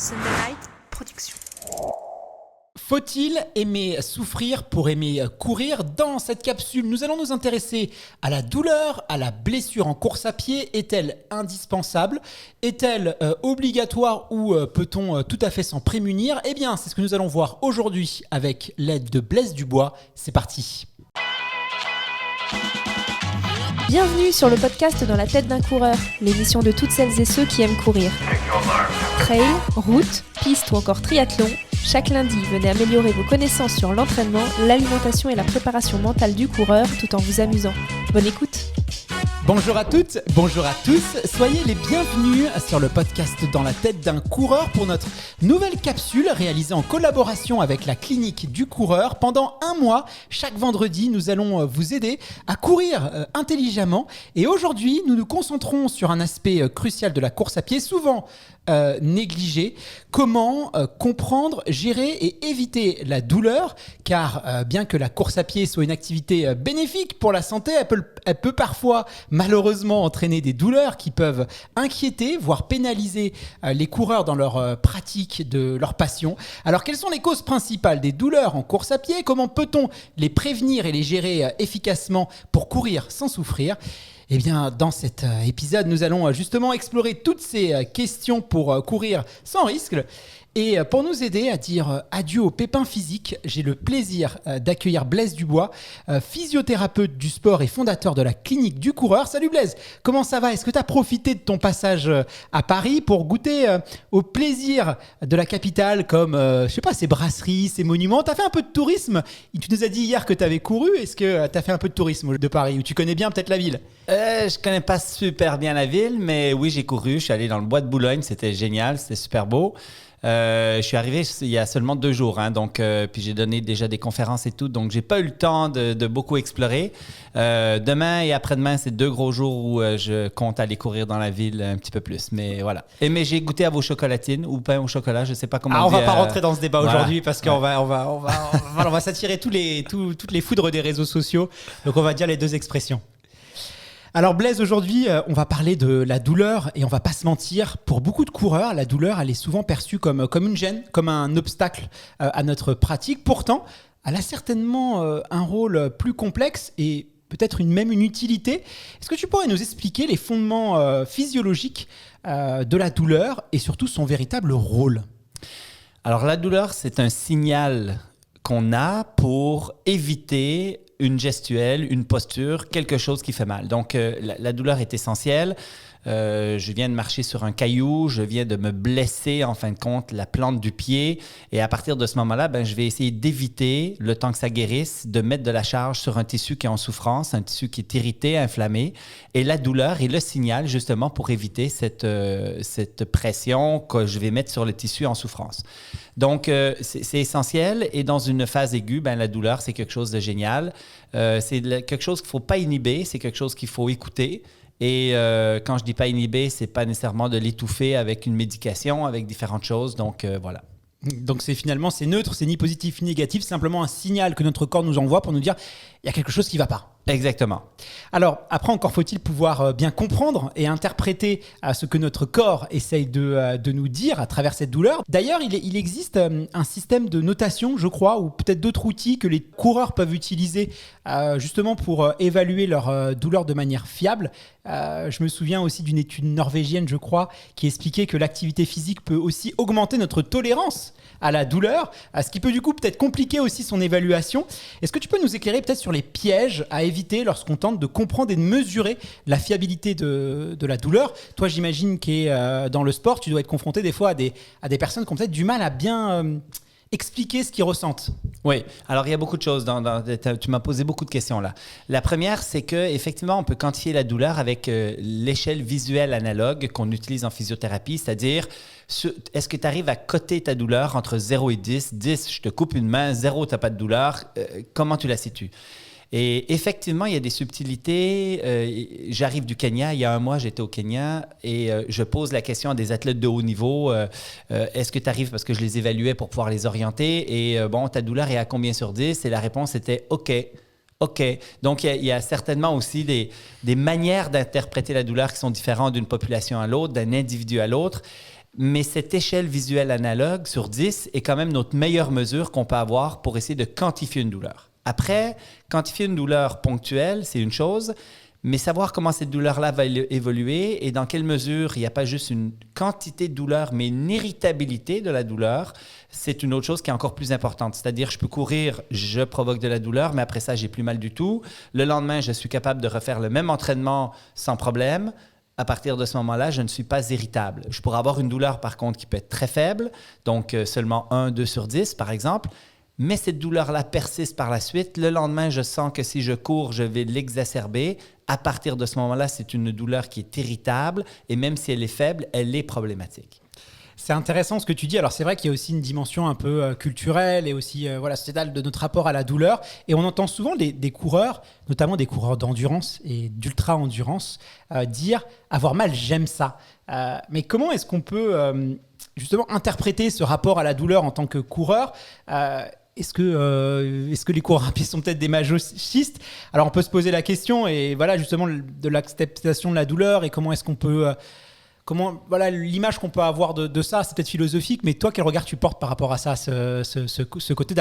Sunday Night Production. Faut-il aimer souffrir pour aimer courir ? Dans cette capsule, nous allons nous intéresser à la douleur, à la blessure en course à pied. Est-elle indispensable ? Est-elle obligatoire ou peut-on tout à fait s'en prémunir ? Eh bien, c'est ce que nous allons voir aujourd'hui avec l'aide de Blaise Dubois. C'est parti. Bienvenue sur le podcast Dans la tête d'un coureur, l'émission de toutes celles et ceux qui aiment courir. Trail, route, piste ou encore triathlon, chaque lundi, venez améliorer vos connaissances sur l'entraînement, l'alimentation et la préparation mentale du coureur tout en vous amusant. Bonne écoute. Bonjour à toutes, bonjour à tous, soyez les bienvenus sur le podcast Dans la tête d'un coureur pour notre nouvelle capsule réalisée en collaboration avec la clinique du coureur. Pendant un mois, chaque vendredi, nous allons vous aider à courir intelligemment et aujourd'hui, nous nous concentrons sur un aspect crucial de la course à pied, souvent négligé. Comment comprendre, gérer et éviter la douleur, car bien que la course à pied soit une activité bénéfique pour la santé, elle peut parfois malheureusement entraîner des douleurs qui peuvent inquiéter, voire pénaliser les coureurs dans leur pratique de leur passion. Alors quelles sont les causes principales des douleurs en course à pied ? Comment peut-on les prévenir et les gérer efficacement pour courir sans souffrir ? Eh bien, dans cet épisode, nous allons justement explorer toutes ces questions pour courir sans risque. Et pour nous aider à dire adieu aux pépins physiques, j'ai le plaisir d'accueillir Blaise Dubois, physiothérapeute du sport et fondateur de la clinique du coureur. Salut Blaise, comment ça va ? Est-ce que tu as profité de ton passage à Paris pour goûter au plaisir de la capitale comme, ces brasseries, ces monuments ? Tu as fait un peu de tourisme ? Tu nous as dit hier que tu avais couru. Est-ce que tu as fait un peu de tourisme de Paris ou tu connais bien peut-être la ville ? Je connais pas super bien la ville, mais oui, j'ai couru. Je suis allé dans le bois de Boulogne. C'était génial, c'était super beau. Je suis arrivé il y a seulement 2 jours, donc puis j'ai donné déjà des conférences et tout, donc j'ai pas eu le temps de beaucoup explorer. Demain et après-demain, c'est 2 gros jours où je compte aller courir dans la ville un petit peu plus, mais voilà. Mais j'ai goûté à vos chocolatines ou pain au chocolat, je sais pas comment. On va pas rentrer dans ce débat aujourd'hui parce qu'on ouais. on va s'attirer toutes les foudres des réseaux sociaux, donc on va dire les 2 expressions. Alors Blaise, aujourd'hui, on va parler de la douleur et on va pas se mentir, pour beaucoup de coureurs, la douleur, elle est souvent perçue comme une gêne, comme un obstacle à notre pratique. Pourtant, elle a certainement un rôle plus complexe et peut-être même une utilité. Est-ce que tu pourrais nous expliquer les fondements physiologiques de la douleur et surtout son véritable rôle ? Alors la douleur, c'est un signal qu'on a pour éviter une gestuelle, une posture, quelque chose qui fait mal. Donc, la douleur est essentielle. Je viens de marcher sur un caillou, je viens de me blesser, en fin de compte, la plante du pied. Et à partir de ce moment-là, je vais essayer d'éviter, le temps que ça guérisse, de mettre de la charge sur un tissu qui est en souffrance, un tissu qui est irrité, inflammé. Et la douleur est le signal, justement, pour éviter cette pression que je vais mettre sur le tissu en souffrance. Donc, c'est essentiel. Et dans une phase aiguë, la douleur, c'est quelque chose de génial. C'est quelque chose qu'il ne faut pas inhiber, c'est quelque chose qu'il faut écouter. Et quand je dis pas inhiber, c'est pas nécessairement de l'étouffer avec une médication, avec différentes choses. Donc, voilà. Donc, c'est neutre, c'est ni positif ni négatif, c'est simplement un signal que notre corps nous envoie pour nous dire il y a quelque chose qui ne va pas. Exactement. Alors, après, encore faut-il pouvoir bien comprendre et interpréter ce que notre corps essaye de nous dire à travers cette douleur. D'ailleurs, il existe un système de notation, je crois, ou peut-être d'autres outils que les coureurs peuvent utiliser justement pour évaluer leur douleur de manière fiable. Je me souviens aussi d'une étude norvégienne, je crois, qui expliquait que l'activité physique peut aussi augmenter notre tolérance à la douleur, ce qui peut du coup peut-être compliquer aussi son évaluation. Est-ce que tu peux nous éclairer peut-être sur les pièges à éviter lorsqu'on tente de comprendre et de mesurer la fiabilité de la douleur ? Toi, j'imagine que dans le sport, tu dois être confronté des fois à des personnes qui ont peut-être du mal à bien expliquer ce qu'ils ressentent. Oui, alors il y a beaucoup de choses. Tu m'as posé beaucoup de questions là. La première, c'est qu'effectivement, on peut quantifier la douleur avec l'échelle visuelle analogue qu'on utilise en physiothérapie, c'est-à-dire est-ce que tu arrives à coter ta douleur entre 0 et 10 ? 10, je te coupe une main, 0, tu n'as pas de douleur. Comment tu la situes ? Et effectivement, il y a des subtilités. J'arrive du Kenya. Il y a un mois, j'étais au Kenya et je pose la question à des athlètes de haut niveau. Est-ce que tu arrives, parce que je les évaluais pour pouvoir les orienter, et ta douleur est à combien sur 10? Et la réponse était OK. Donc, il y a certainement aussi des manières d'interpréter la douleur qui sont différentes d'une population à l'autre, d'un individu à l'autre. Mais cette échelle visuelle analogue sur 10 est quand même notre meilleure mesure qu'on peut avoir pour essayer de quantifier une douleur. Après, quantifier une douleur ponctuelle, c'est une chose, mais savoir comment cette douleur-là va évoluer et dans quelle mesure il n'y a pas juste une quantité de douleur, mais une irritabilité de la douleur, c'est une autre chose qui est encore plus importante. C'est-à-dire, je peux courir, je provoque de la douleur, mais après ça, j'ai plus mal du tout. Le lendemain, je suis capable de refaire le même entraînement sans problème. À partir de ce moment-là, je ne suis pas irritable. Je pourrais avoir une douleur, par contre, qui peut être très faible, donc seulement 1, 2 sur 10, par exemple. Mais cette douleur-là persiste par la suite. Le lendemain, je sens que si je cours, je vais l'exacerber. À partir de ce moment-là, c'est une douleur qui est irritable et même si elle est faible, elle est problématique. C'est intéressant ce que tu dis. Alors, c'est vrai qu'il y a aussi une dimension un peu culturelle et aussi sociétale de notre rapport à la douleur. Et on entend souvent des coureurs, notamment des coureurs d'endurance et d'ultra-endurance, dire « avoir mal, j'aime ça ». Mais comment est-ce qu'on peut justement interpréter ce rapport à la douleur en tant que coureur est-ce que les coureurs à pied sont peut-être des masochistes? Alors, on peut se poser la question et voilà justement de l'acceptation de la douleur et comment est-ce qu'on peut... l'image qu'on peut avoir de ça, c'est peut-être philosophique, mais toi, quel regard tu portes par rapport à ça, ce côté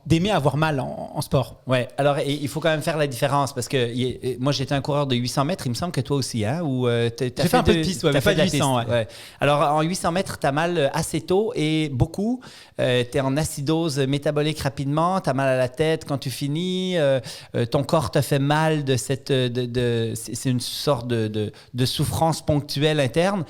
d'aimer avoir mal en sport? Ouais, alors il faut quand même faire la différence parce que moi, j'étais un coureur de 800 mètres, il me semble que toi aussi, hein? J'ai fait un peu de piste, mais pas de 800. Ouais. Alors, en 800 mètres, tu as mal assez tôt et beaucoup. Tu es en acidose métabolique rapidement, tu as mal à la tête quand tu finis, ton corps te fait mal c'est une sorte de souffrance ponctuelle interne.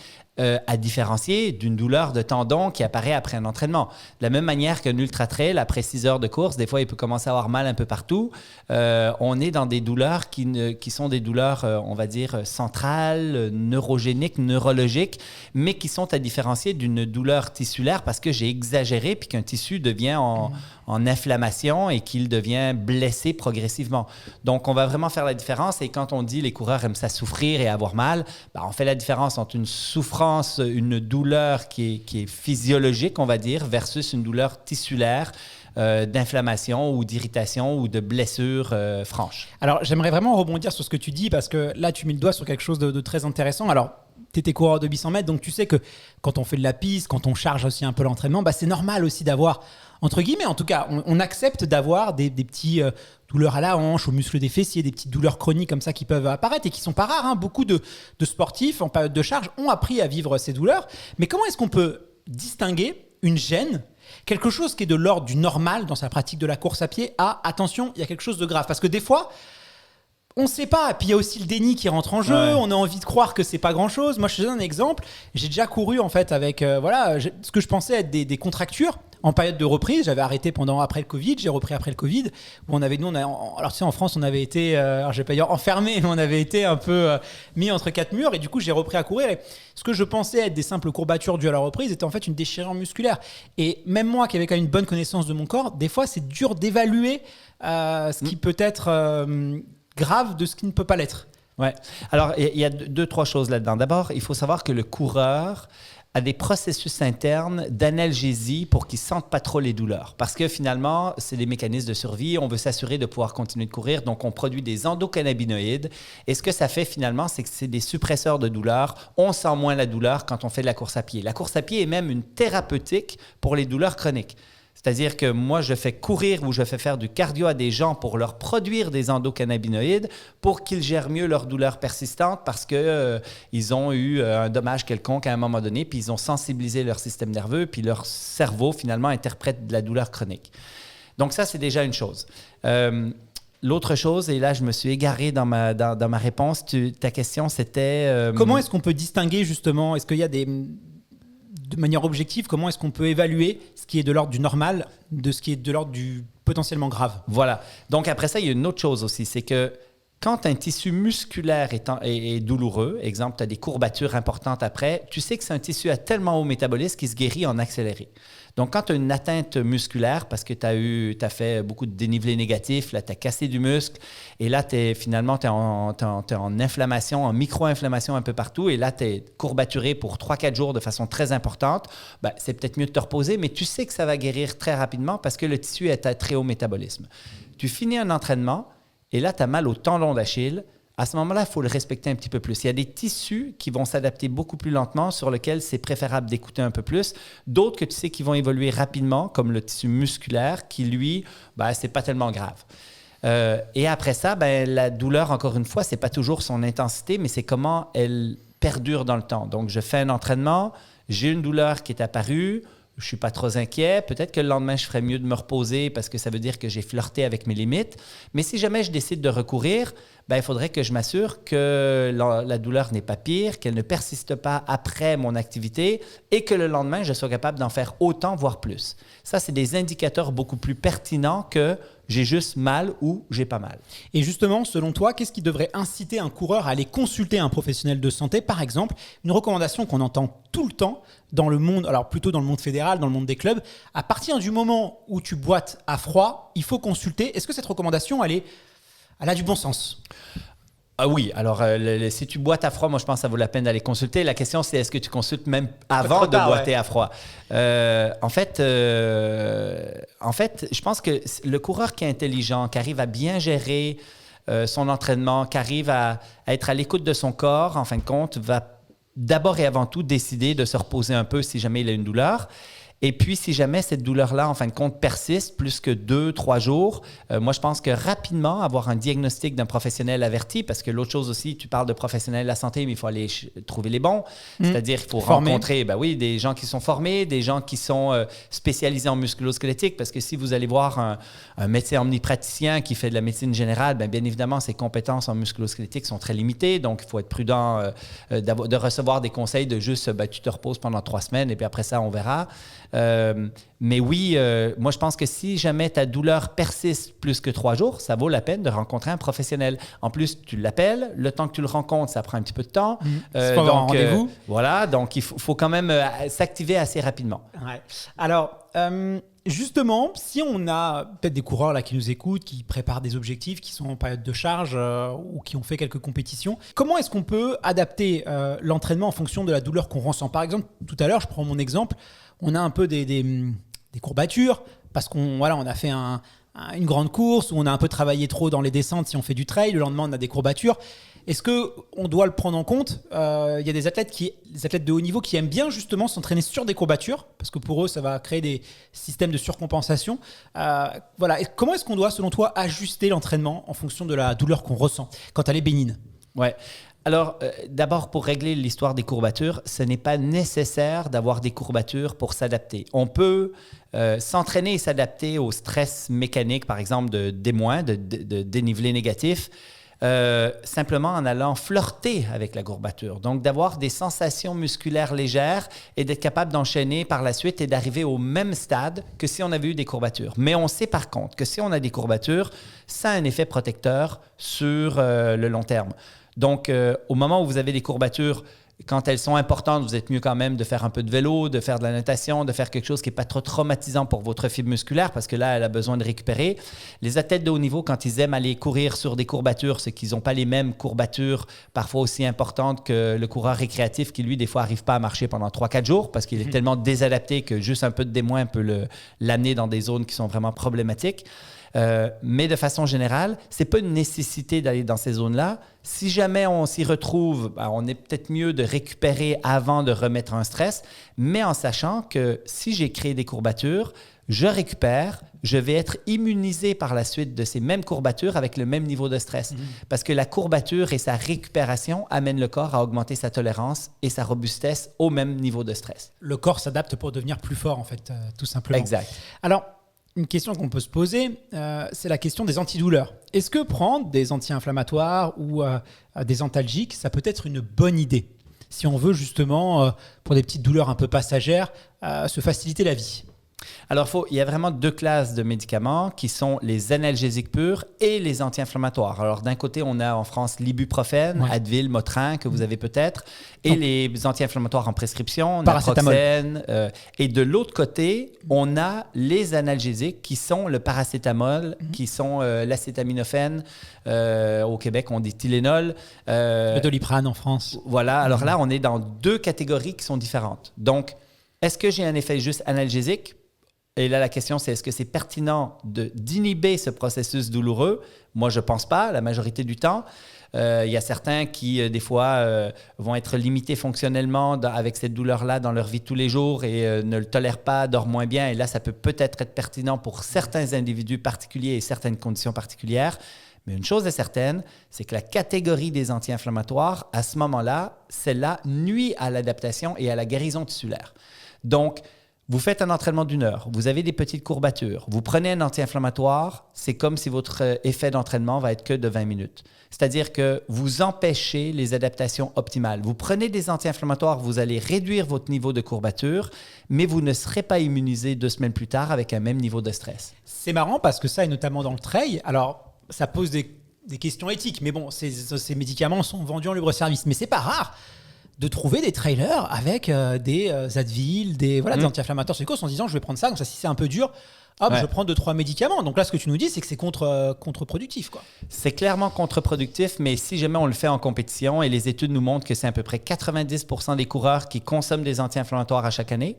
À différencier d'une douleur de tendon qui apparaît après un entraînement. De la même manière qu'un ultra-trail, après 6 heures de course, des fois, il peut commencer à avoir mal un peu partout. On est dans des douleurs qui sont des douleurs, on va dire, centrales, neurogéniques, neurologiques, mais qui sont à différencier d'une douleur tissulaire parce que j'ai exagéré puis qu'un tissu devient en inflammation et qu'il devient blessé progressivement. Donc, on va vraiment faire la différence. Et quand on dit les coureurs aiment ça souffrir et avoir mal, on fait la différence entre une souffrance, une douleur qui est physiologique, on va dire, versus une douleur tissulaire d'inflammation ou d'irritation ou de blessure franche. Alors, j'aimerais vraiment rebondir sur ce que tu dis parce que là, tu mets le doigt sur quelque chose de très intéressant. Alors, tu étais coureur de 800 mètres, donc tu sais que quand on fait de la piste, quand on charge aussi un peu l'entraînement, c'est normal aussi d'avoir, entre guillemets, en tout cas, on accepte d'avoir des petits douleurs à la hanche, aux muscles des fessiers, des petites douleurs chroniques comme ça qui peuvent apparaître et qui sont pas rares. Hein. Beaucoup de sportifs en période de charge ont appris à vivre ces douleurs. Mais comment est-ce qu'on peut distinguer une gêne, quelque chose qui est de l'ordre du normal dans sa pratique de la course à pied, à attention, il y a quelque chose de grave? Parce que des fois, on ne sait pas. Puis il y a aussi le déni qui rentre en jeu. Ouais. On a envie de croire que c'est pas grand-chose. Moi, je te donne un exemple. J'ai déjà couru en fait avec ce que je pensais être des contractures en période de reprise. J'avais arrêté après le Covid. J'ai repris après le Covid. Où alors tu sais, en France, on avait été, je vais pas dire enfermés, mais on avait été un peu mis entre quatre murs. Et du coup, j'ai repris à courir. Et ce que je pensais être des simples courbatures dues à la reprise était en fait une déchirure musculaire. Et même moi, qui avais quand même une bonne connaissance de mon corps, des fois, c'est dur d'évaluer ce qui peut être grave de ce qui ne peut pas l'être. Ouais. Alors, il y a 2-3 choses là-dedans. D'abord, il faut savoir que le coureur a des processus internes d'analgésie pour qu'il ne sente pas trop les douleurs. Parce que finalement, c'est des mécanismes de survie. On veut s'assurer de pouvoir continuer de courir. Donc, on produit des endocannabinoïdes. Et ce que ça fait finalement, c'est que c'est des suppresseurs de douleur. On sent moins la douleur quand on fait de la course à pied. La course à pied est même une thérapeutique pour les douleurs chroniques. C'est-à-dire que moi, je fais courir ou je fais faire du cardio à des gens pour leur produire des endocannabinoïdes pour qu'ils gèrent mieux leurs douleurs persistantes parce qu'ils ont eu un dommage quelconque à un moment donné, puis ils ont sensibilisé leur système nerveux, puis leur cerveau, finalement, interprète de la douleur chronique. Donc ça, c'est déjà une chose. L'autre chose, et là, je me suis égaré dans ma réponse, ta question, c'était... Comment est-ce qu'on peut distinguer, justement, est-ce qu'il y a de manière objective, comment est-ce qu'on peut évaluer ce qui est de l'ordre du normal de ce qui est de l'ordre du potentiellement grave? Voilà. Donc, après ça, il y a une autre chose aussi, c'est que quand un tissu musculaire est douloureux, exemple, tu as des courbatures importantes après, tu sais que c'est un tissu à tellement haut métabolisme qui se guérit en accéléré. Donc, quand tu as une atteinte musculaire, parce que tu as fait beaucoup de dénivelé négatif, là, tu as cassé du muscle, et là, finalement, tu es en inflammation, en micro-inflammation un peu partout, et là, tu es courbaturé pour 3-4 jours de façon très importante, c'est peut-être mieux de te reposer, mais tu sais que ça va guérir très rapidement parce que le tissu est à très haut métabolisme. Tu finis un entraînement, et là, tu as mal au tendon d'Achille. à ce moment-là, il faut le respecter un petit peu plus. Il y a des tissus qui vont s'adapter beaucoup plus lentement, sur lesquels c'est préférable d'écouter un peu plus. D'autres que tu sais qui vont évoluer rapidement, comme le tissu musculaire, qui lui, c'est pas tellement grave. Et après ça, la douleur, encore une fois, c'est pas toujours son intensité, mais c'est comment elle perdure dans le temps. Donc, je fais un entraînement, j'ai une douleur qui est apparue, je ne suis pas trop inquiet. Peut-être que le lendemain, je ferais mieux de me reposer parce que ça veut dire que j'ai flirté avec mes limites. Mais si jamais je décide de recourir, il faudrait que je m'assure que la douleur n'est pas pire, qu'elle ne persiste pas après mon activité et que le lendemain, je sois capable d'en faire autant, voire plus. Ça, c'est des indicateurs beaucoup plus pertinents que j'ai juste mal ou j'ai pas mal. Et justement, selon toi, qu'est-ce qui devrait inciter un coureur à aller consulter un professionnel de santé? Par exemple, une recommandation qu'on entend tout le temps dans le monde, alors plutôt dans le monde fédéral, dans le monde des clubs, à partir du moment où tu boites à froid, il faut consulter. Est-ce que cette recommandation, elle a du bon sens? Ah oui, alors si tu boites à froid, moi je pense que ça vaut la peine d'aller consulter. La question c'est est-ce que tu consultes même avant de boiter à froid? En fait, je pense que le coureur qui est intelligent, qui arrive à bien gérer son entraînement, qui arrive à être à l'écoute de son corps, en fin de compte, va d'abord et avant tout décider de se reposer un peu si jamais il a une douleur. Et puis, si jamais cette douleur-là, en fin de compte, persiste plus que 2-3 jours, moi, je pense que rapidement, avoir un diagnostic d'un professionnel averti, parce que l'autre chose aussi, tu parles de professionnels de la santé, mais il faut aller trouver les bons. C'est-à-dire qu'il faut rencontrer des gens qui sont formés, des gens qui sont spécialisés en musculo-squelettique, parce que si vous allez voir un médecin omnipraticien qui fait de la médecine générale, bien évidemment, ses compétences en musculo-squelettique sont très limitées, donc il faut être prudent de recevoir des conseils de juste, tu te reposes pendant 3 semaines et puis après ça, on verra. Mais oui, moi je pense que si jamais ta douleur persiste plus que 3 jours, ça vaut la peine de rencontrer un professionnel. En plus, tu l'appelles, le temps que tu le rencontres, ça prend un petit peu de temps. C'est pas un rendez-vous. Voilà, donc il faut quand même s'activer assez rapidement. Ouais. Alors, justement, si on a peut-être des coureurs là qui nous écoutent, qui préparent des objectifs, qui sont en période de charge ou qui ont fait quelques compétitions, comment est-ce qu'on peut adapter l'entraînement en fonction de la douleur qu'on ressent? Par exemple, tout à l'heure, je prends mon exemple, on a un peu des courbatures parce qu'on a fait une grande course où on a un peu travaillé trop dans les descentes. Si on fait du trail, le lendemain, on a des courbatures. Est-ce qu'on doit le prendre en compte? Il y a des athlètes de haut niveau qui aiment bien justement s'entraîner sur des courbatures parce que pour eux, ça va créer des systèmes de surcompensation. Et comment est-ce qu'on doit, selon toi, ajuster l'entraînement en fonction de la douleur qu'on ressent quand elle est bénigne? Ouais. Alors, d'abord, pour régler l'histoire des courbatures, ce n'est pas nécessaire d'avoir des courbatures pour s'adapter. On peut s'entraîner et s'adapter au stress mécanique, par exemple, de D-, de dénivelé négatif, simplement en allant flirter avec la courbature. Donc, d'avoir des sensations musculaires légères et d'être capable d'enchaîner par la suite et d'arriver au même stade que si on avait eu des courbatures. Mais on sait par contre que si on a des courbatures, ça a un effet protecteur sur le long terme. Donc, au moment où vous avez des courbatures, quand elles sont importantes, vous êtes mieux quand même de faire un peu de vélo, de faire de la natation, de faire quelque chose qui n'est pas trop traumatisant pour votre fibre musculaire parce que là, elle a besoin de récupérer. Les athlètes de haut niveau, quand ils aiment aller courir sur des courbatures, c'est qu'ils n'ont pas les mêmes courbatures parfois aussi importantes que le coureur récréatif qui, lui, des fois, n'arrive pas à marcher pendant 3-4 jours parce qu'il est tellement désadapté que juste un peu de D- peut l'amener dans des zones qui sont vraiment problématiques. Mais de façon générale, ce n'est pas une nécessité d'aller dans ces zones-là. Si jamais on s'y retrouve, on est peut-être mieux de récupérer avant de remettre un stress, mais en sachant que si j'ai créé des courbatures, je récupère, je vais être immunisé par la suite de ces mêmes courbatures avec le même niveau de stress. Parce que la courbature et sa récupération amènent le corps à augmenter sa tolérance et sa robustesse au même niveau de stress. Le corps s'adapte pour devenir plus fort, en fait, tout simplement. Exact. Alors, une question qu'on peut se poser, c'est la question des antidouleurs. Est-ce que prendre des anti-inflammatoires ou des antalgiques, ça peut être une bonne idée si on veut justement, pour des petites douleurs un peu passagères, se faciliter la vie? Alors, il y a vraiment 2 classes de médicaments qui sont les analgésiques purs et les anti-inflammatoires. Alors, d'un côté, on a en France l'ibuprofène, Advil, Motrin, que vous avez peut-être, et les anti-inflammatoires en prescription, naproxène. Et de l'autre côté, on a les analgésiques qui sont le paracétamol, qui sont l'acétaminophène. Au Québec, on dit Tylenol. Le Doliprane en France. Voilà. Alors là, on est dans 2 catégories qui sont différentes. Donc, est-ce que j'ai un effet juste analgésique? Et là, la question, c'est est-ce que c'est pertinent d'inhiber ce processus douloureux? Moi, je ne pense pas, la majorité du temps. Il y a certains qui, des fois, vont être limités fonctionnellement avec cette douleur-là dans leur vie de tous les jours et ne le tolèrent pas, dorment moins bien. Et là, ça peut peut-être être pertinent pour certains individus particuliers et certaines conditions particulières. Mais une chose est certaine, c'est que la catégorie des anti-inflammatoires, à ce moment-là, celle-là nuit à l'adaptation et à la guérison tissulaire. Donc, vous faites un entraînement d'1 heure, vous avez des petites courbatures, vous prenez un anti-inflammatoire, c'est comme si votre effet d'entraînement va être que de 20 minutes. C'est-à-dire que vous empêchez les adaptations optimales. Vous prenez des anti-inflammatoires, vous allez réduire votre niveau de courbature, mais vous ne serez pas immunisé 2 semaines plus tard avec un même niveau de stress. C'est marrant parce que ça, et notamment dans le trail, alors ça pose des questions éthiques, mais bon, ces médicaments sont vendus en libre-service, mais c'est pas rare de trouver des trailers avec des Advil, des anti-inflammatoires en se disant je vais prendre ça, donc ça, si c'est un peu dur, je prends 2-3 médicaments. Donc là, ce que tu nous dis, c'est que c'est contre-productif, quoi. C'est clairement contre-productif, mais si jamais on le fait en compétition, et les études nous montrent que c'est à peu près 90% des coureurs qui consomment des anti-inflammatoires à chaque année,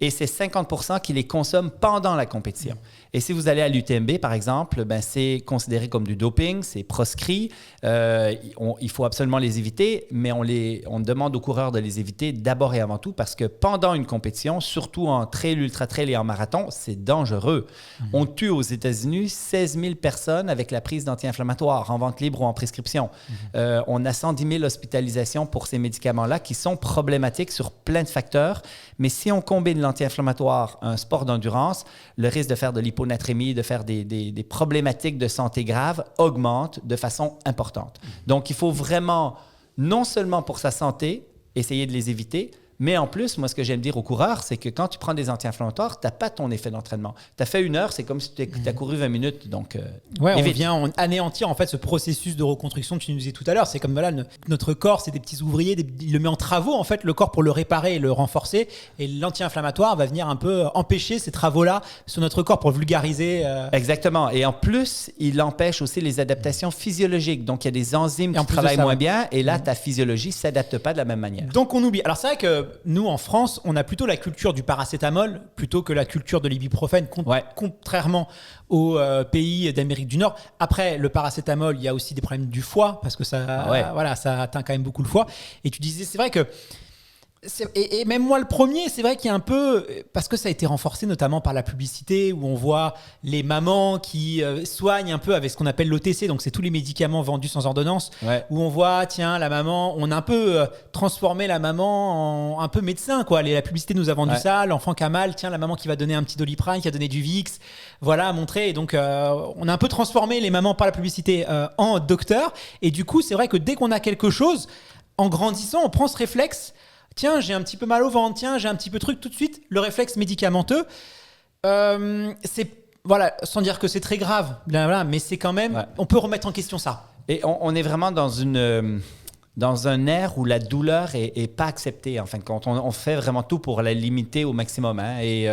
et c'est 50% qui les consomment pendant la compétition. Et si vous allez à l'UTMB, par exemple, c'est considéré comme du doping, c'est proscrit. Il faut absolument les éviter, mais on demande aux coureurs de les éviter d'abord et avant tout parce que pendant une compétition, surtout en trail, ultra-trail et en marathon, c'est dangereux. On tue aux États-Unis 16 000 personnes avec la prise d'anti-inflammatoires en vente libre ou en prescription. On a 110 000 hospitalisations pour ces médicaments-là qui sont problématiques sur plein de facteurs. Mais si on combine l'anti-inflammatoire à un sport d'endurance, le risque de faire de l'hyponatrémie, de faire des problématiques de santé graves augmente de façon importante. Donc, il faut vraiment, non seulement pour sa santé, essayer de les éviter, mais en plus, moi, ce que j'aime dire aux coureurs, c'est que quand tu prends des anti-inflammatoires, tu n'as pas ton effet d'entraînement. Tu as fait 1 heure, c'est comme si tu as couru 20 minutes. Donc, on vient anéantir en fait ce processus de reconstruction que tu nous disais tout à l'heure. C'est comme notre corps, c'est des petits ouvriers, il le met en travaux en fait, le corps pour le réparer et le renforcer. Et l'anti-inflammatoire va venir un peu empêcher ces travaux-là sur notre corps pour vulgariser. Exactement. Et en plus, il empêche aussi les adaptations physiologiques. Donc, il y a des enzymes qui travaillent moins bien. Et là, ta physiologie ne s'adapte pas de la même manière. Donc, on oublie. Alors, c'est vrai que nous, en France, on a plutôt la culture du paracétamol plutôt que la culture de l'ibuprofène, contrairement aux pays d'Amérique du Nord. Après, le paracétamol, il y a aussi des problèmes du foie parce que ça atteint quand même beaucoup le foie. Et tu disais, c'est vrai que et même moi le premier, c'est vrai qu'il y a un peu, parce que ça a été renforcé notamment par la publicité où on voit les mamans qui soignent un peu avec ce qu'on appelle l'OTC, donc c'est tous les médicaments vendus sans ordonnance, où on voit, tiens, la maman, on a un peu transformé la maman en un peu médecin, quoi. La publicité nous a vendu ça, l'enfant qui a mal, tiens, la maman qui va donner un petit Doliprane, qui a donné du Vicks, voilà, montrer. Et donc on a un peu transformé les mamans par la publicité en docteurs, et du coup c'est vrai que dès qu'on a quelque chose, en grandissant, on prend ce réflexe. Tiens, j'ai un petit peu mal au ventre, tiens, j'ai un petit peu truc, tout de suite, le réflexe médicamenteux, c'est, sans dire que c'est très grave, mais c'est quand même, on peut remettre en question ça. Et on est vraiment dans un ère où la douleur est pas acceptée, en fin de compte. On fait vraiment tout pour la limiter au maximum. Et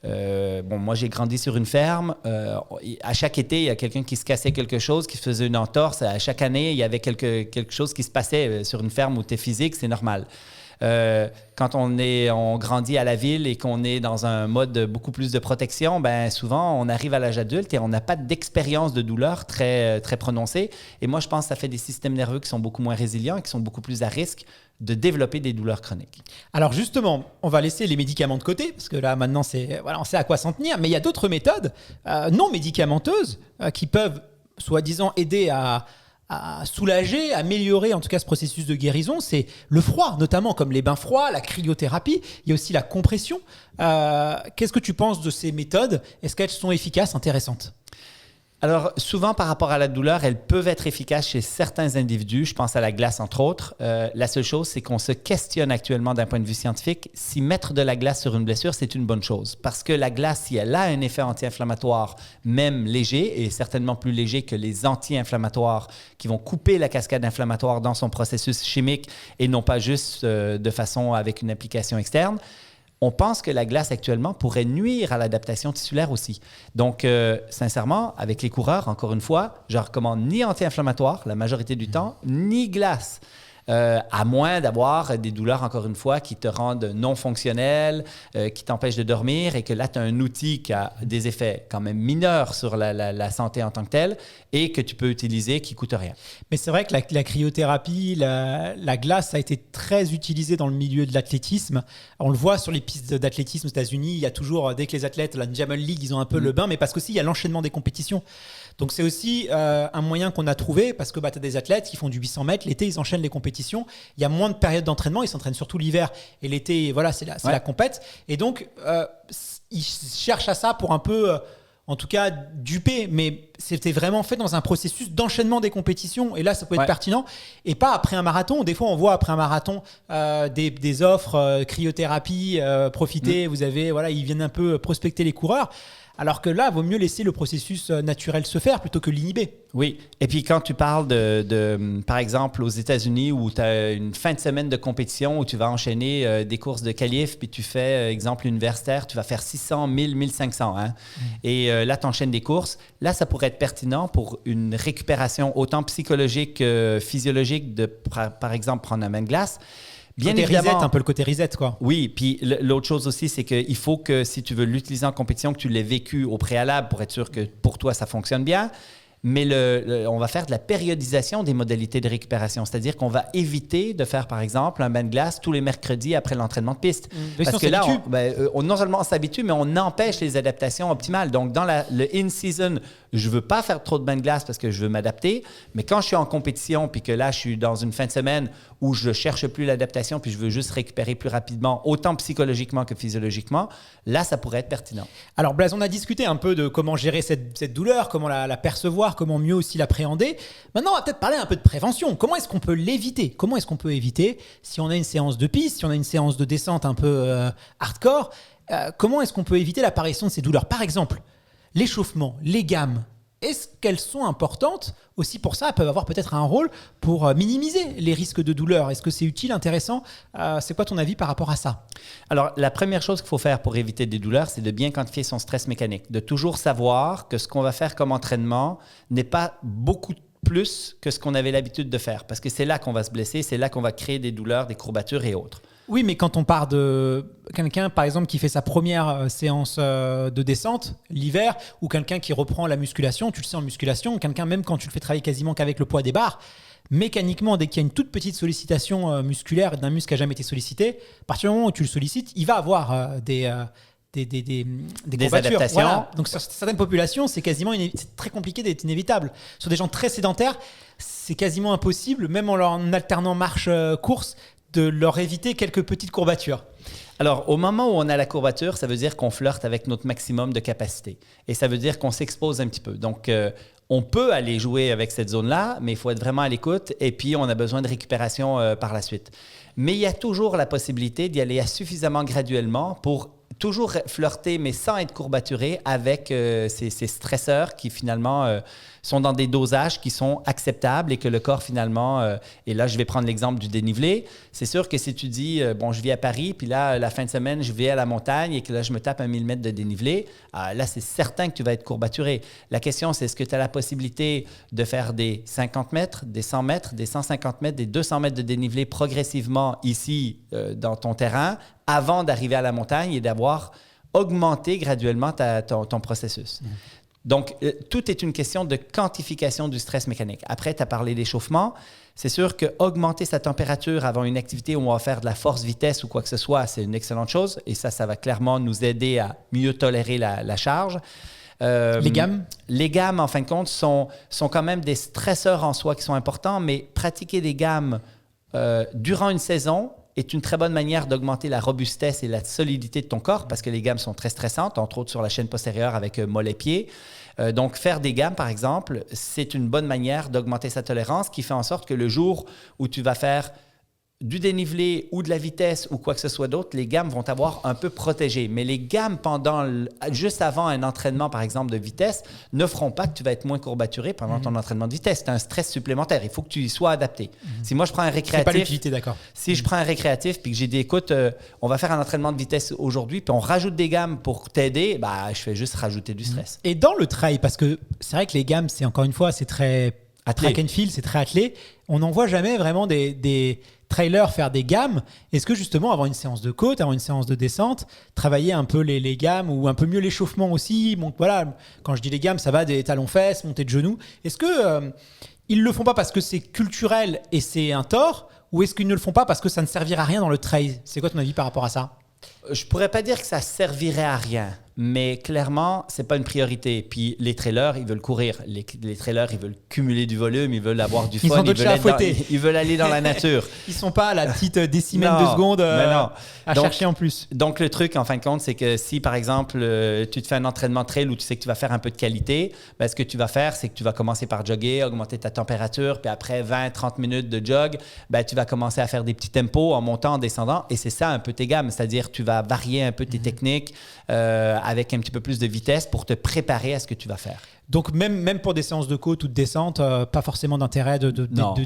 moi, j'ai grandi sur une ferme. À chaque été, il y a quelqu'un qui se cassait quelque chose, qui faisait une entorse. À chaque année, il y avait quelque chose qui se passait sur une ferme où tu es physique, c'est normal. Quand on grandit à la ville et qu'on est dans un mode beaucoup plus de protection, souvent on arrive à l'âge adulte et on n'a pas d'expérience de douleur très, très prononcée. Et moi, je pense que ça fait des systèmes nerveux qui sont beaucoup moins résilients et qui sont beaucoup plus à risque de développer des douleurs chroniques. Alors justement, on va laisser les médicamenteux de côté parce que là maintenant, on sait à quoi s'en tenir. Mais il y a d'autres méthodes non médicamenteuses qui peuvent soi-disant aider à soulager, améliorer en tout cas ce processus de guérison. C'est le froid, notamment comme les bains froids, la cryothérapie. Il y a aussi la compression. Qu'est-ce que tu penses de ces méthodes ? Est-ce qu'elles sont efficaces, intéressantes ? Alors, souvent, par rapport à la douleur, elles peuvent être efficaces chez certains individus. Je pense à la glace, entre autres. La seule chose, c'est qu'on se questionne actuellement d'un point de vue scientifique si mettre de la glace sur une blessure, c'est une bonne chose. Parce que la glace, si elle a un effet anti-inflammatoire, même léger, et certainement plus léger que les anti-inflammatoires qui vont couper la cascade inflammatoire dans son processus chimique et non pas juste de façon avec une application externe, on pense que la glace actuellement pourrait nuire à l'adaptation tissulaire aussi. Donc, sincèrement, avec les coureurs, encore une fois, je ne recommande ni anti-inflammatoire la majorité du temps, ni glace. à moins d'avoir des douleurs, encore une fois, qui te rendent non fonctionnel, qui t'empêchent de dormir et que là, tu as un outil qui a des effets quand même mineurs sur la santé en tant que telle et que tu peux utiliser qui ne coûte rien. Mais c'est vrai que la cryothérapie, la glace, ça a été très utilisé dans le milieu de l'athlétisme. On le voit sur les pistes d'athlétisme aux États-Unis, il y a toujours, dès que les athlètes, la Diamond League, ils ont un peu le bain, mais parce qu'aussi, il y a l'enchaînement des compétitions. Donc c'est aussi un moyen qu'on a trouvé parce que tu as des athlètes qui font du 800 mètres, l'été ils enchaînent les compétitions, il y a moins de périodes d'entraînement, ils s'entraînent surtout l'hiver et l'été voilà c'est la compète et donc ils cherchent à ça pour un peu en tout cas duper, mais c'était vraiment fait dans un processus d'enchaînement des compétitions et là ça peut être pertinent et pas après un marathon. Des fois on voit après un marathon des offres cryothérapie, profitez, vous avez ils viennent un peu prospecter les coureurs. Alors que là, il vaut mieux laisser le processus naturel se faire plutôt que l'inhiber. Oui. Et puis quand tu parles par exemple, aux États-Unis où tu as une fin de semaine de compétition où tu vas enchaîner des courses de qualif, puis tu fais, exemple, universitaire, tu vas faire 600, 1000, 1500. Hein? Et là, tu enchaînes des courses. Là, ça pourrait être pertinent pour une récupération autant psychologique que physiologique de, par exemple, prendre un bain de glace. Bien évidemment, reset, un peu le côté reset, quoi. Oui, puis l'autre chose aussi, c'est qu'il faut que si tu veux l'utiliser en compétition, que tu l'aies vécu au préalable pour être sûr que pour toi, ça fonctionne bien. Mais on va faire de la périodisation des modalités de récupération. C'est-à-dire qu'on va éviter de faire, par exemple, un bain de glace tous les mercredis après l'entraînement de piste. Parce que là, non seulement on s'habitue, mais on empêche les adaptations optimales. Donc, dans le in-season, je ne veux pas faire trop de bain de glace parce que je veux m'adapter. Mais quand je suis en compétition puis que là, je suis dans une fin de semaine où je ne cherche plus l'adaptation puis je veux juste récupérer plus rapidement, autant psychologiquement que physiologiquement, là, ça pourrait être pertinent. Alors, Blaise, on a discuté un peu de comment gérer cette douleur, comment la percevoir, comment mieux aussi l'appréhender. Maintenant, on va peut-être parler un peu de prévention. Comment est-ce qu'on peut l'éviter ? Comment est-ce qu'on peut éviter, si on a une séance de piste, si on a une séance de descente un peu hardcore, comment est-ce qu'on peut éviter l'apparition de ces douleurs ? Par exemple, l'échauffement, les gammes, est-ce qu'elles sont importantes ? Aussi pour ça, elles peuvent avoir peut-être un rôle pour minimiser les risques de douleur. Est-ce que c'est utile, intéressant ? C'est quoi ton avis par rapport à ça ? Alors, la première chose qu'il faut faire pour éviter des douleurs, c'est de bien quantifier son stress mécanique. De toujours savoir que ce qu'on va faire comme entraînement n'est pas beaucoup plus que ce qu'on avait l'habitude de faire. Parce que c'est là qu'on va se blesser, c'est là qu'on va créer des douleurs, des courbatures et autres. Oui, mais quand on part de quelqu'un, par exemple, qui fait sa première séance de descente l'hiver, ou quelqu'un qui reprend la musculation, tu le sais en musculation, quelqu'un même quand tu le fais travailler quasiment qu'avec le poids des barres, mécaniquement, dès qu'il y a une toute petite sollicitation musculaire d'un muscle qui n'a jamais été sollicité, à partir du moment où tu le sollicites, il va avoir des courbatures. Adaptations. Voilà. Donc sur certaines populations, c'est très compliqué d'être inévitable. Sur des gens très sédentaires, c'est quasiment impossible, même en alternant marche-course, de leur éviter quelques petites courbatures. Alors, au moment où on a la courbature, ça veut dire qu'on flirte avec notre maximum de capacité. Et ça veut dire qu'on s'expose un petit peu. Donc, on peut aller jouer avec cette zone-là, mais il faut être vraiment à l'écoute. Et puis, on a besoin de récupération par la suite. Mais il y a toujours la possibilité d'y aller suffisamment graduellement pour toujours flirter, mais sans être courbaturé avec ces stresseurs qui finalement sont dans des dosages qui sont acceptables et que le corps finalement, et là je vais prendre l'exemple du dénivelé, c'est sûr que si tu dis, bon je vis à Paris, puis là la fin de semaine je vais à la montagne et que là je me tape 1000 mètres de dénivelé, là c'est certain que tu vas être courbaturé. La question c'est est-ce que tu as la possibilité de faire des 50 mètres, des 100 mètres, des 150 mètres, des 200 mètres de dénivelé progressivement ici dans ton terrain avant d'arriver à la montagne et d'avoir augmenté graduellement ton processus. Donc, tout est une question de quantification du stress mécanique. Après, tu as parlé d'échauffement. C'est sûr qu'augmenter sa température avant une activité où on va faire de la force-vitesse ou quoi que ce soit, c'est une excellente chose. Et ça va clairement nous aider à mieux tolérer la charge. Les gammes? Les gammes, en fin de compte, sont quand même des stresseurs en soi qui sont importants, mais pratiquer des gammes durant une saison est une très bonne manière d'augmenter la robustesse et la solidité de ton corps parce que les gammes sont très stressantes, entre autres sur la chaîne postérieure avec mollet-pied. Donc, faire des gammes, par exemple, c'est une bonne manière d'augmenter sa tolérance qui fait en sorte que le jour où tu vas faire du dénivelé ou de la vitesse ou quoi que ce soit d'autre, les gammes vont t'avoir un peu protégé. Mais les gammes juste avant un entraînement, par exemple, de vitesse, ne feront pas que tu vas être moins courbaturé pendant ton entraînement de vitesse. C'est un stress supplémentaire. Il faut que tu y sois adapté. Si moi, je prends un récréatif... C'est pas l'utilité, d'accord. Si je prends un récréatif puis que j'ai dit, écoute, on va faire un entraînement de vitesse aujourd'hui puis on rajoute des gammes pour t'aider, je fais juste rajouter du stress. Et dans le trail, parce que c'est vrai que les gammes, c'est encore une fois, c'est très Track and field, c'est très attelé. On n'en voit jamais vraiment des trailers faire des gammes. Est-ce que justement, avant une séance de côte, avant une séance de descente, travailler un peu les gammes ou un peu mieux l'échauffement aussi? Bon, voilà, quand je dis les gammes, ça va des talons-fesses, montée de genoux. Est-ce que ils le font pas parce que c'est culturel et c'est un tort, ou est-ce qu'ils ne le font pas parce que ça ne servira à rien dans le trail? C'est quoi ton avis par rapport à ça? Je pourrais pas dire que ça servirait à rien, mais clairement, c'est pas une priorité. Puis les trailers, ils veulent courir. Les trailers, ils veulent cumuler du volume, ils veulent avoir du fun, ils veulent aller dans la nature. Ils sont pas à la petite décimètre de seconde à chercher en plus. Donc le truc, en fin de compte, c'est que si par exemple, tu te fais un entraînement trail où tu sais que tu vas faire un peu de qualité, ben, ce que tu vas faire, c'est que tu vas commencer par jogger, augmenter ta température, puis après 20-30 minutes de jog, ben, tu vas commencer à faire des petits tempos en montant, en descendant, et c'est ça un peu tes gammes, c'est-à-dire tu vas varier un peu tes techniques avec un petit peu plus de vitesse pour te préparer à ce que tu vas faire. Donc même pour des séances de côte ou de descente, pas forcément d'intérêt de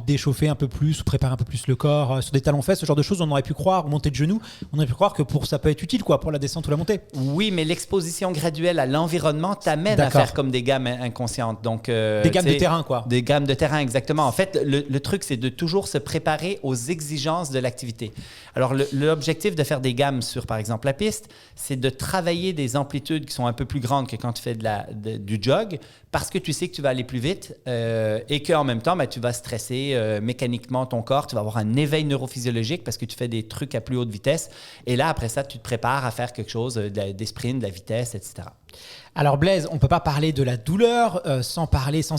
d'échauffer un peu plus ou préparer un peu plus le corps sur des talons-fesses, ce genre de choses, on aurait pu croire, montée de genoux, on aurait pu croire que ça peut être utile pour la descente ou la montée. Oui, mais l'exposition graduelle à l'environnement t'amène à faire comme des gammes inconscientes. Donc, des gammes de terrain, quoi. Des gammes de terrain, exactement. En fait, le truc, c'est de toujours se préparer aux exigences de l'activité. Alors, l'objectif de faire des gammes sur, par exemple, la piste, c'est de travailler des amplitudes qui sont un peu plus grandes que quand tu fais du jog, parce que tu sais que tu vas aller plus vite et qu'en même temps, ben, tu vas stresser mécaniquement ton corps. Tu vas avoir un éveil neurophysiologique parce que tu fais des trucs à plus haute vitesse. Et là, après ça, tu te prépares à faire quelque chose, des sprints, de la vitesse, etc. Alors Blaise, on ne peut pas parler de la douleur sans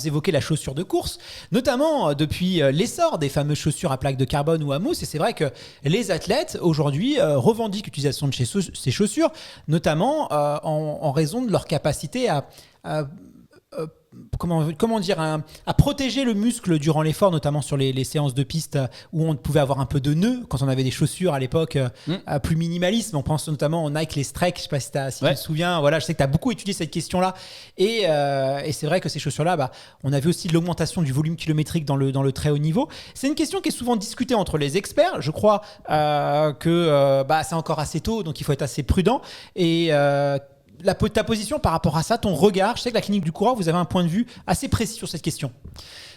évoquer la chaussure de course, notamment depuis l'essor des fameuses chaussures à plaques de carbone ou à mousse. Et c'est vrai que les athlètes aujourd'hui revendiquent l'utilisation de ces chaussures, notamment en raison de leur capacité à protéger le muscle durant l'effort, notamment sur les séances de piste où on pouvait avoir un peu de nœuds quand on avait des chaussures à l'époque plus minimalistes. On pense notamment aux Nike, les Strike, je ne sais pas si tu te souviens. Voilà, je sais que tu as beaucoup étudié cette question-là. Et c'est vrai que ces chaussures-là, on a vu aussi de l'augmentation du volume kilométrique dans le très haut niveau. C'est une question qui est souvent discutée entre les experts. Je crois que c'est encore assez tôt, donc il faut être assez prudent. Et ta position par rapport à ça, ton regard, je sais que la clinique du coureur, vous avez un point de vue assez précis sur cette question.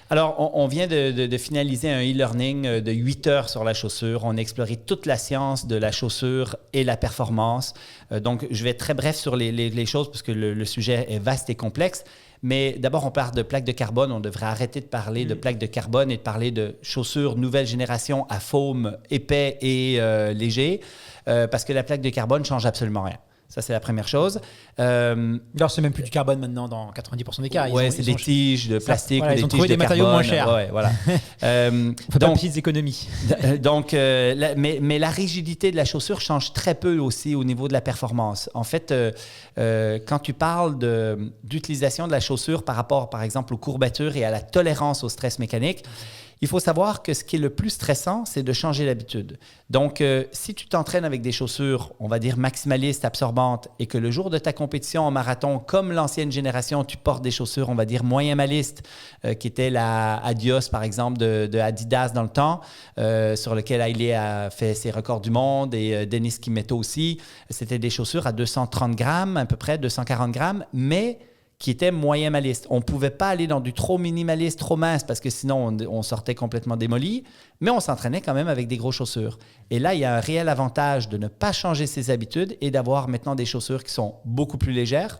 Alors, on vient de finaliser un e-learning de 8 heures sur la chaussure. On a exploré toute la science de la chaussure et la performance. Donc, je vais être très bref sur les choses parce que le sujet est vaste et complexe. Mais d'abord, on parle de plaques de carbone. On devrait arrêter de parler de plaques de carbone et de parler de chaussures nouvelle génération à foam épais et léger parce que la plaque de carbone ne change absolument rien. Ça, c'est la première chose. Alors, c'est même plus du carbone maintenant dans 90% des cas. Oui, c'est des tiges de plastique ou des tiges de carbone. Ils ont trouvé des matériaux moins chers. Ouais, voilà. On fait pas de petites économies. Donc, mais la rigidité de la chaussure change très peu aussi au niveau de la performance. En fait, quand tu parles d'utilisation de la chaussure par rapport, par exemple, aux courbatures et à la tolérance au stress mécanique, il faut savoir que ce qui est le plus stressant, c'est de changer d'habitude. Donc, si tu t'entraînes avec des chaussures, on va dire maximalistes, absorbantes, et que le jour de ta compétition en marathon, comme l'ancienne génération, tu portes des chaussures, on va dire moyen-malistes, qui étaient la Adios, par exemple, de Adidas dans le temps, sur lequel Hailey a fait ses records du monde, et Denis Kimetto aussi. C'était des chaussures à 230 grammes, à peu près 240 grammes, mais qui était moyen maliste. On ne pouvait pas aller dans du trop minimaliste, trop mince, parce que sinon, on sortait complètement démoli, mais on s'entraînait quand même avec des grosses chaussures. Et là, il y a un réel avantage de ne pas changer ses habitudes et d'avoir maintenant des chaussures qui sont beaucoup plus légères.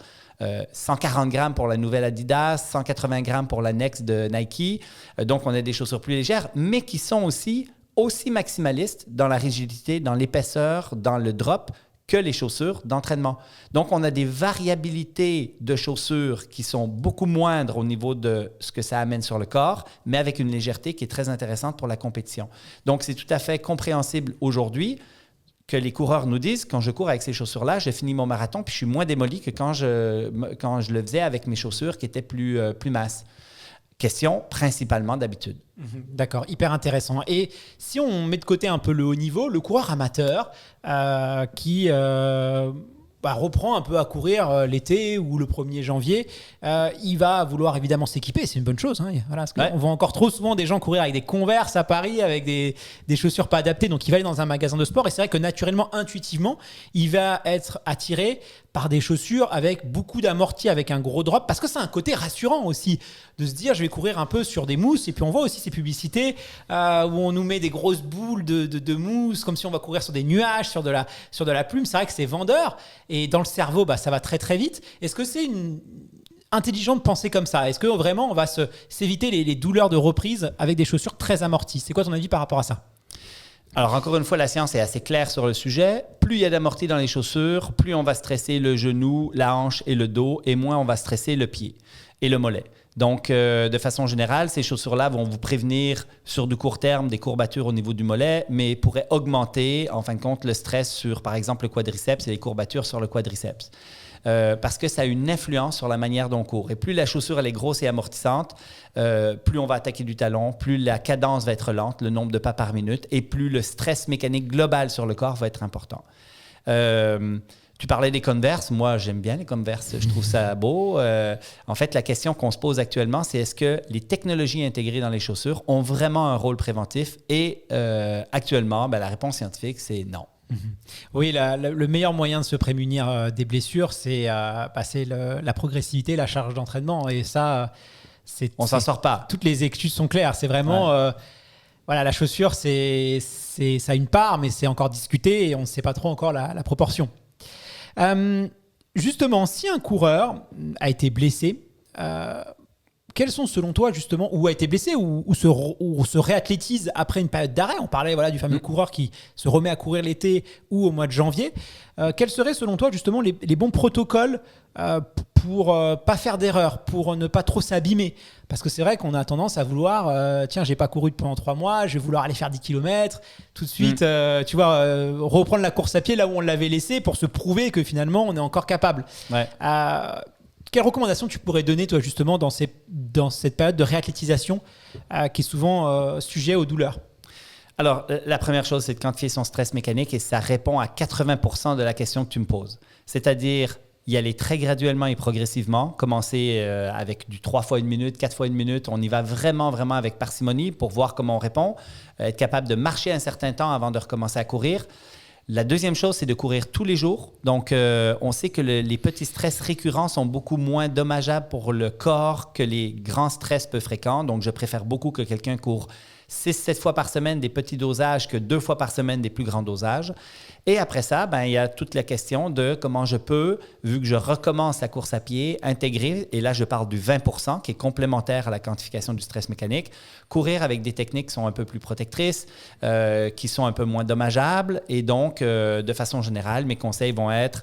140 grammes pour la nouvelle Adidas, 180 grammes pour la Next de Nike. Donc, on a des chaussures plus légères, mais qui sont aussi maximalistes dans la rigidité, dans l'épaisseur, dans le drop, que les chaussures d'entraînement. Donc, on a des variabilités de chaussures qui sont beaucoup moindres au niveau de ce que ça amène sur le corps, mais avec une légèreté qui est très intéressante pour la compétition. Donc, c'est tout à fait compréhensible aujourd'hui que les coureurs nous disent, quand je cours avec ces chaussures-là, je finis mon marathon puis je suis moins démoli que quand je le faisais avec mes chaussures qui étaient plus minces. Question principalement d'habitude. D'accord, hyper intéressant. Et si on met de côté un peu le haut niveau, le coureur amateur qui reprend un peu à courir l'été ou le 1er janvier, il va vouloir évidemment s'équiper. C'est une bonne chose. Hein. Voilà, parce qu'on voit encore trop souvent des gens courir avec des Converse à Paris, avec des chaussures pas adaptées. Donc, il va aller dans un magasin de sport et c'est vrai que naturellement, intuitivement, il va être attiré par des chaussures avec beaucoup d'amorti, avec un gros drop, parce que c'est un côté rassurant aussi de se dire je vais courir un peu sur des mousses. Et puis on voit aussi ces publicités où on nous met des grosses boules de mousse comme si on va courir sur des nuages, sur de la plume. C'est vrai que c'est vendeur et dans le cerveau ça va très très vite. Est-ce que c'est intelligent de penser comme ça? Est-ce que vraiment on va s'éviter les douleurs de reprise avec des chaussures très amorties? C'est quoi ton avis par rapport à ça? Alors, encore une fois, la science est assez claire sur le sujet. Plus il y a d'amorti dans les chaussures, plus on va stresser le genou, la hanche et le dos, et moins on va stresser le pied et le mollet. Donc, de façon générale, ces chaussures-là vont vous prévenir sur du court terme des courbatures au niveau du mollet, mais pourraient augmenter, en fin de compte, le stress sur, par exemple, le quadriceps et les courbatures sur le quadriceps. Parce que ça a une influence sur la manière dont on court. Et plus la chaussure elle est grosse et amortissante, plus on va attaquer du talon, plus la cadence va être lente, le nombre de pas par minute, et plus le stress mécanique global sur le corps va être important. Tu parlais des Converse. Moi, j'aime bien les Converse. Je trouve ça beau. En fait, la question qu'on se pose actuellement, c'est est-ce que les technologies intégrées dans les chaussures ont vraiment un rôle préventif? Et actuellement, la réponse scientifique, c'est non. Oui, le meilleur moyen de se prémunir des blessures, c'est la progressivité, la charge d'entraînement. Et ça, on s'en sort pas. Toutes les excuses sont claires. C'est vraiment, la chaussure, ça a une part, mais c'est encore discuté et on ne sait pas trop encore la proportion. Justement, si un coureur a été blessé, quels sont selon toi justement, ou a été blessé ou se réathlétise après une période d'arrêt? On parlait du fameux coureur qui se remet à courir l'été ou au mois de janvier. Quels seraient selon toi justement les bons protocoles pour pas faire d'erreur, pour ne pas trop s'abîmer? Parce que c'est vrai qu'on a tendance à vouloir, tiens, j'ai pas couru pendant 3 mois, je vais vouloir aller faire 10 km, tout de suite, reprendre la course à pied là où on l'avait laissé pour se prouver que finalement on est encore capable. Ouais. Quelles recommandations tu pourrais donner, toi, justement, dans cette période de réathlétisation qui est souvent sujet aux douleurs? Alors, la première chose, c'est de quantifier son stress mécanique et ça répond à 80% de la question que tu me poses. C'est-à-dire y aller très graduellement et progressivement, commencer avec du 3 fois 1 minute, 4 fois 1 minute. On y va vraiment, vraiment avec parcimonie pour voir comment on répond, être capable de marcher un certain temps avant de recommencer à courir. La deuxième chose, c'est de courir tous les jours. Donc, on sait que les petits stress récurrents sont beaucoup moins dommageables pour le corps que les grands stress peu fréquents. Donc, je préfère beaucoup que quelqu'un court 6-7 fois par semaine des petits dosages que 2 fois par semaine des plus grands dosages. Et après ça, il y a toute la question de comment je peux, vu que je recommence la course à pied, intégrer, et là je parle du 20% qui est complémentaire à la quantification du stress mécanique, courir avec des techniques qui sont un peu plus protectrices, qui sont un peu moins dommageables. Et donc, de façon générale, mes conseils vont être,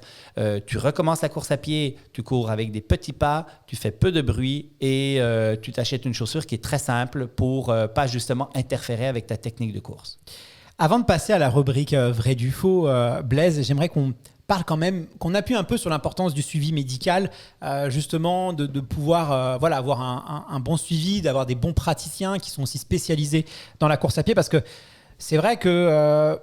tu recommences la course à pied, tu cours avec des petits pas, tu fais peu de bruit et tu t'achètes une chaussure qui est très simple pour pas justement interférer avec ta technique de course. Avant de passer à la rubrique vrai du faux, Blaise, j'aimerais qu'on parle quand même, qu'on appuie un peu sur l'importance du suivi médical, justement de pouvoir avoir un bon suivi, d'avoir des bons praticiens qui sont aussi spécialisés dans la course à pied, parce que c'est vrai que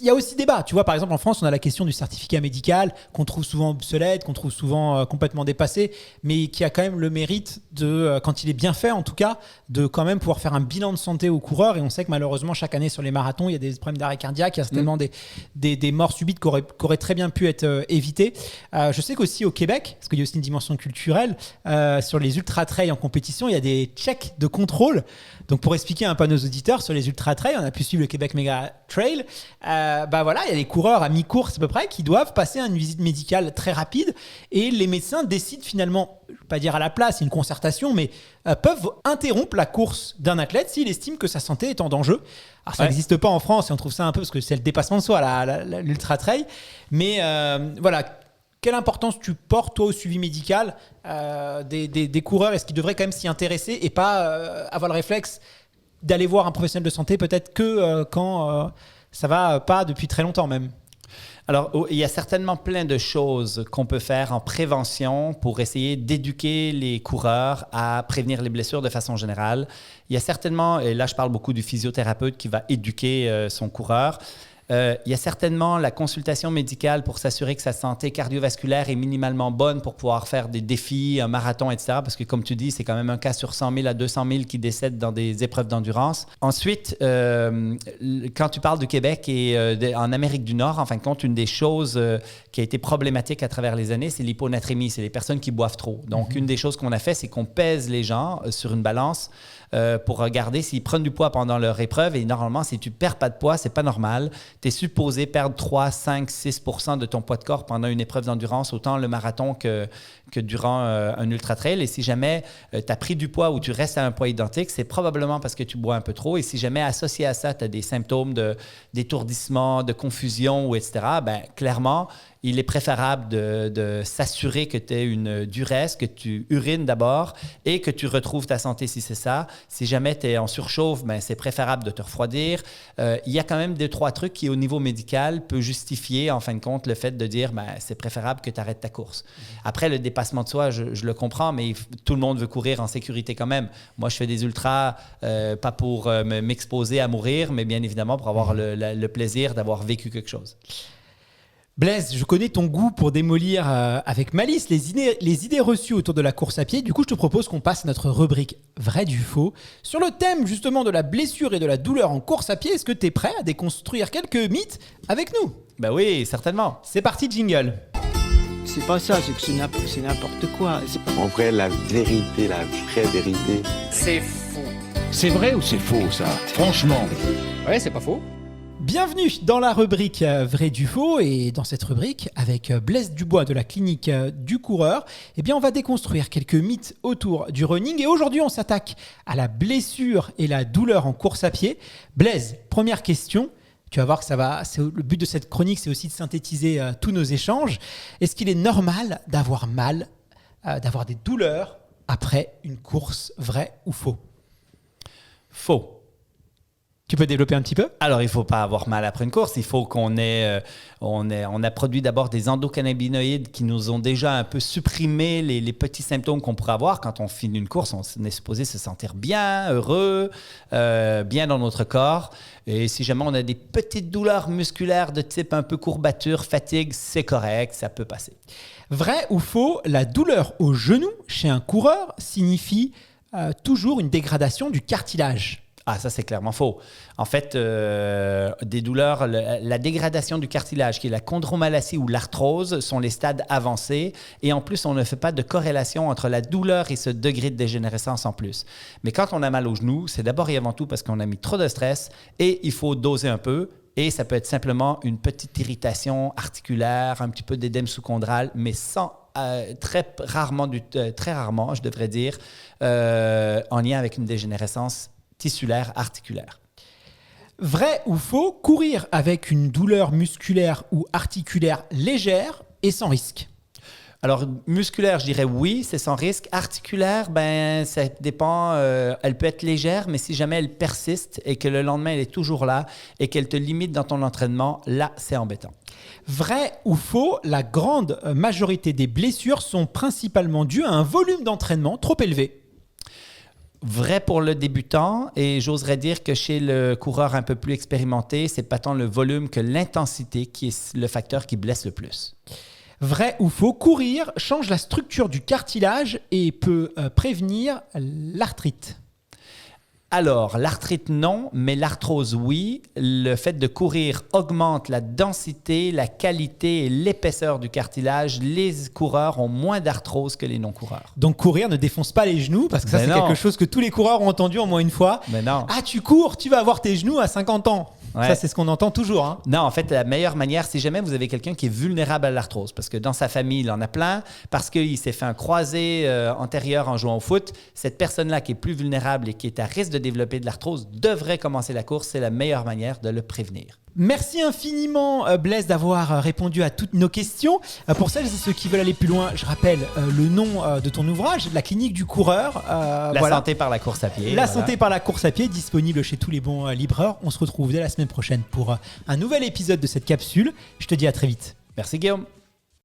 il y a aussi débat. Tu vois, par exemple, en France, on a la question du certificat médical qu'on trouve souvent obsolète, qu'on trouve souvent complètement dépassé, mais qui a quand même le mérite de, quand il est bien fait en tout cas, de quand même pouvoir faire un bilan de santé aux coureurs. Et on sait que malheureusement, chaque année sur les marathons, il y a des problèmes d'arrêt cardiaque, il y a certainement des morts subites qui auraient très bien pu être évitées. Je sais qu'aussi au Québec, parce qu'il y a aussi une dimension culturelle, sur les ultra-trails en compétition, il y a des checks de contrôle. Donc pour expliquer un peu à nos auditeurs, sur les ultra-trails, on a pu suivre le Québec Mega Trail. Il y a des coureurs à mi-course à peu près qui doivent passer une visite médicale très rapide et les médecins décident finalement, je ne vais pas dire à la place, c'est une concertation, mais peuvent interrompre la course d'un athlète s'il estime que sa santé est en danger. Alors ça n'existe pas en France et on trouve ça un peu parce que c'est le dépassement de soi, l'ultra-trail. Mais quelle importance tu portes toi au suivi médical des coureurs? Est-ce qu'ils devraient quand même s'y intéresser et pas avoir le réflexe d'aller voir un professionnel de santé peut-être que quand... ça va pas depuis très longtemps même? Alors, il y a certainement plein de choses qu'on peut faire en prévention pour essayer d'éduquer les coureurs à prévenir les blessures de façon générale. Il y a certainement, et là je parle beaucoup du physiothérapeute qui va éduquer son coureur. Il y a certainement la consultation médicale pour s'assurer que sa santé cardiovasculaire est minimalement bonne pour pouvoir faire des défis, un marathon, etc. Parce que comme tu dis, c'est quand même un cas sur 100 000 à 200 000 qui décèdent dans des épreuves d'endurance. Ensuite, quand tu parles du Québec et en Amérique du Nord, en fin de compte, une des choses qui a été problématique à travers les années, c'est l'hyponatrémie. C'est les personnes qui boivent trop. Donc, une des choses qu'on a fait, c'est qu'on pèse les gens sur une balance pour regarder s'ils prennent du poids pendant leur épreuve. Et normalement, si tu ne perds pas de poids, c'est pas normal. Tu es supposé perdre 3, 5, 6% de ton poids de corps pendant une épreuve d'endurance, autant le marathon que durant un ultra-trail. Et si jamais tu as pris du poids ou tu restes à un poids identique, c'est probablement parce que tu bois un peu trop. Et si jamais associé à ça, tu as des symptômes d'étourdissement, de confusion, ou etc., ben, clairement, il est préférable de s'assurer que tu aies une duresse, que tu urines d'abord et que tu retrouves ta santé si c'est ça. Si jamais tu es en surchauffe, ben, c'est préférable de te refroidir. Il y a quand même 2-3 trucs qui, au niveau médical, peut justifier, en fin de compte, le fait de dire ben, c'est préférable que tu arrêtes ta course. Après, le dépassement de soi, je le comprends, mais tout le monde veut courir en sécurité quand même. Moi, je fais des ultras, pas pour m'exposer à mourir, mais bien évidemment pour avoir le plaisir d'avoir vécu quelque chose. Blaise, je connais ton goût pour démolir avec malice les idées reçues autour de la course à pied. Du coup, je te propose qu'on passe à notre rubrique Vrai du faux. Sur le thème justement de la blessure et de la douleur en course à pied, est-ce que tu es prêt à déconstruire quelques mythes avec nous ? Ben oui, certainement. C'est parti, jingle. C'est pas ça, c'est que c'est n'importe quoi. En vrai, la vérité, la vraie vérité. C'est faux. C'est vrai ou c'est faux, ça ? Franchement. Ouais, c'est pas faux. Bienvenue dans la rubrique Vrai du faux, et dans cette rubrique, avec Blaise Dubois de la clinique du coureur, eh bien on va déconstruire quelques mythes autour du running, et aujourd'hui on s'attaque à la blessure et la douleur en course à pied. Blaise, première question, tu vas voir que le but de cette chronique, c'est aussi de synthétiser tous nos échanges. Est-ce qu'il est normal d'avoir mal, d'avoir des douleurs après une course, vrai ou faux ? Faux. Tu peux développer un petit peu ? Alors, il ne faut pas avoir mal après une course. Il faut qu'on ait... on a produit d'abord des endocannabinoïdes qui nous ont déjà un peu supprimé les petits symptômes qu'on pourrait avoir. Quand on finit une course, on est supposé se sentir bien, heureux, bien dans notre corps. Et si jamais on a des petites douleurs musculaires de type un peu courbature, fatigue, c'est correct, ça peut passer. Vrai ou faux, la douleur au genou chez un coureur signifie toujours une dégradation du cartilage ? Ah, ça, c'est clairement faux. En fait, des douleurs, la dégradation du cartilage, qui est la chondromalacie ou l'arthrose, sont les stades avancés. Et en plus, on ne fait pas de corrélation entre la douleur et ce degré de dégénérescence en plus. Mais quand on a mal au genou, c'est d'abord et avant tout parce qu'on a mis trop de stress et il faut doser un peu. Et ça peut être simplement une petite irritation articulaire, un petit peu d'édème sous-chondral, mais sans très rarement, je devrais dire, en lien avec une dégénérescence tissulaire, articulaire. Vrai ou faux, courir avec une douleur musculaire ou articulaire légère et sans risque ? Alors, musculaire, je dirais oui, c'est sans risque. Articulaire, ben, ça dépend. Elle peut être légère, mais si jamais elle persiste et que le lendemain, elle est toujours là et qu'elle te limite dans ton entraînement, là, c'est embêtant. Vrai ou faux, la grande majorité des blessures sont principalement dues à un volume d'entraînement trop élevé ? Vrai pour le débutant, et j'oserais dire que chez le coureur un peu plus expérimenté, c'est pas tant le volume que l'intensité qui est le facteur qui blesse le plus. Vrai ou faux, courir change la structure du cartilage et peut prévenir l'arthrite ? Alors, l'arthrite, non, mais l'arthrose, oui. Le fait de courir augmente la densité, la qualité et l'épaisseur du cartilage. Les coureurs ont moins d'arthrose que les non-coureurs. Donc, courir ne défonce pas les genoux, parce que ça, c'est quelque chose que tous les coureurs ont entendu au moins une fois. Mais non. Ah, tu cours, tu vas avoir tes genoux à 50 ans. Ouais. Ça, c'est ce qu'on entend toujours. Hein. Non, en fait, la meilleure manière, si jamais vous avez quelqu'un qui est vulnérable à l'arthrose, parce que dans sa famille, il en a plein, parce qu'il s'est fait un croisé antérieur en jouant au foot, cette personne-là qui est plus vulnérable et qui est à risque de développer de l'arthrose devrait commencer la course. C'est la meilleure manière de le prévenir. Merci infiniment Blaise d'avoir répondu à toutes nos questions. Pour celles et ceux qui veulent aller plus loin, je rappelle le nom de ton ouvrage, La clinique du coureur. Santé par la course à pied. Santé par la course à pied, disponible chez tous les bons libraires. On se retrouve dès la semaine prochaine pour un nouvel épisode de cette capsule. Je te dis à très vite. Merci Guillaume.